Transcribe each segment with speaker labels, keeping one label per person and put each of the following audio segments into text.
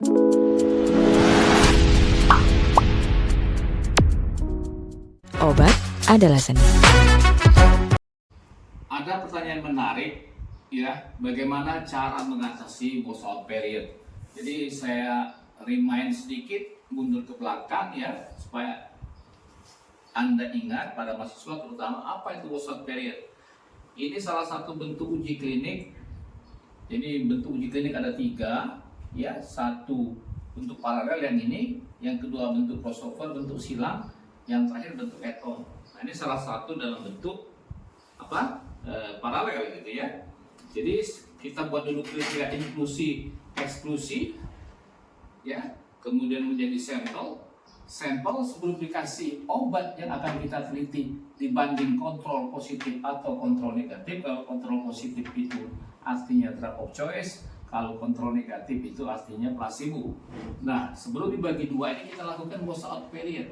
Speaker 1: Obat adalah seni.
Speaker 2: Ada pertanyaan menarik, ya, bagaimana cara mengatasi washout period. Jadi saya remind sedikit, mundur ke belakang ya, supaya Anda ingat pada mahasiswa terutama apa itu washout period. Ini salah satu bentuk uji klinik. Jadi bentuk uji klinik ada 3, ya, satu bentuk paralel yang ini, yang kedua bentuk crossover, bentuk silang, yang terakhir bentuk add-on. Nah, ini salah satu dalam bentuk paralel gitu ya. Jadi kita buat dulu kriteria inklusi, eksklusi, ya, kemudian menjadi sampel sebelum dikasih obat yang akan kita teliti dibanding kontrol positif atau kontrol negatif. Kalau kontrol positif itu artinya drug of choice, kalau kontrol negatif itu artinya placebo. Nah, sebelum dibagi 2 ini kita lakukan washout period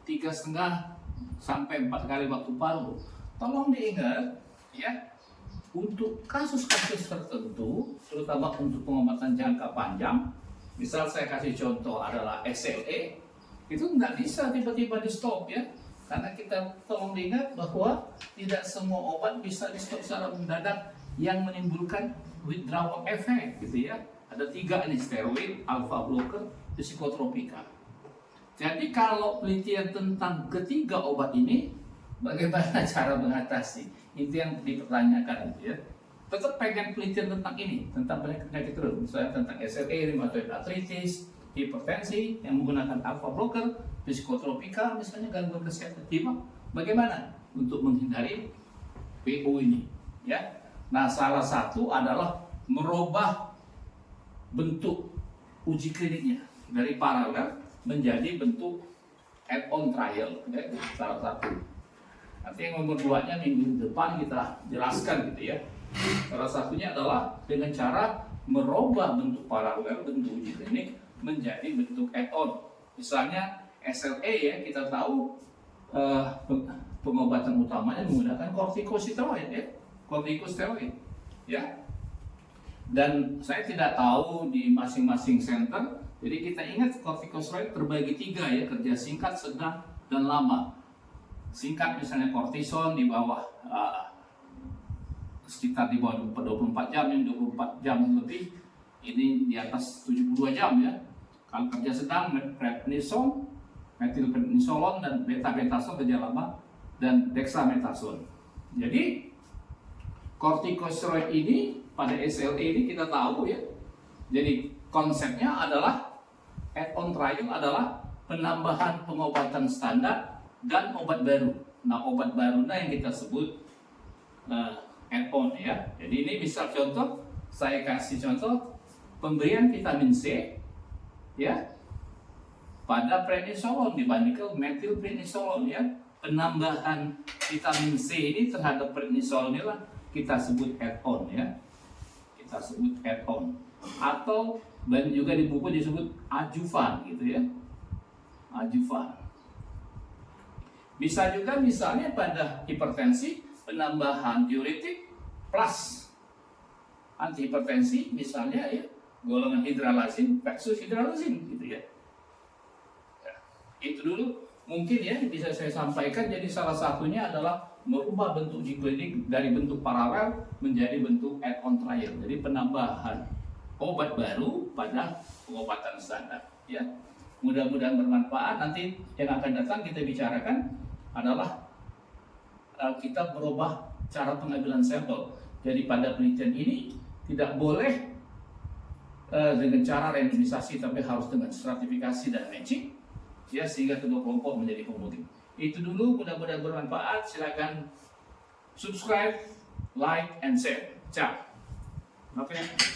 Speaker 2: 3,5 sampai 4 kali waktu paruh. Tolong diingat ya, untuk kasus-kasus tertentu, terutama untuk pengobatan jangka panjang, misal saya kasih contoh adalah SLE, itu nggak bisa tiba-tiba di stop ya, karena kita tolong diingat bahwa tidak semua obat bisa di stop secara mendadak yang menimbulkan withdrawal effect gitu ya. Ada 3 ini, steroid, alpha blocker, psikotropika. Jadi kalau penelitian tentang ketiga obat ini, bagaimana cara mengatasi? Itu yang dipertanyakan ya. Tetap pengen penelitian tentang ini, tentang penyakit terus, misalnya tentang SLE, rheumatoid arthritis, hipertensi yang menggunakan alpha blocker, psikotropika, misalnya gangguan kesehatan jiwa. Bagaimana untuk menghindari PO ini? Ya. Nah, salah satu adalah merubah bentuk uji kliniknya dari paralel menjadi bentuk add-on trial, ya, salah satu. Nanti yang nomor 2-nya minggu depan kita jelaskan gitu ya. Salah satunya adalah dengan cara merubah bentuk paralel, bentuk uji klinik menjadi bentuk add-on. Misalnya SLE ya, kita tahu pengobatan utamanya menggunakan kortikosteroid ya, kortikosteroid ya. Dan saya tidak tahu di masing-masing center. Jadi kita ingat kortikosteroid terbagi 3 ya, kerja singkat, sedang, dan lama. Singkat misalnya kortison di bawah sekitar di bawah 24 jam, yang 24 jam lebih ini di atas 72 jam ya. Kalau kerja sedang prednisone, metilprednisolon, dan beta-betason kerja lama, dan dexamethasone. Jadi kortikosteroid ini pada SLE ini kita tahu ya. Jadi konsepnya adalah add-on trial adalah penambahan pengobatan standar dan obat baru. Nah, obat baru yang kita sebut add-on ya. Jadi ini misal contoh, saya kasih contoh pemberian vitamin C ya pada prednisolon dibandingkan metilprednisolon ya. Penambahan vitamin C ini terhadap prednisolon inilah kita sebut add-on ya. Kita sebut add-on. Atau dan juga di buku disebut adjuvan gitu ya. Adjuvan. Bisa juga misalnya pada hipertensi penambahan diuretik plus antihipertensi misalnya ya, golongan hidralazin versus hidralazin gitu ya. Itu dulu mungkin ya bisa saya sampaikan. Jadi salah satunya adalah merubah bentuk uji klinik dari bentuk paralel menjadi bentuk add-on trial. Jadi penambahan obat baru pada pengobatan standar ya. Mudah-mudahan bermanfaat. Nanti yang akan datang kita bicarakan adalah kita berubah cara pengambilan sampel. Jadi pada penelitian ini tidak boleh dengan cara randomisasi, tapi harus dengan stratifikasi dan matching ya, sehingga kedua kelompok menjadi homogen. Itu dulu, mudah-mudahan bermanfaat. Silakan subscribe, like, and share. Ciao. Oke.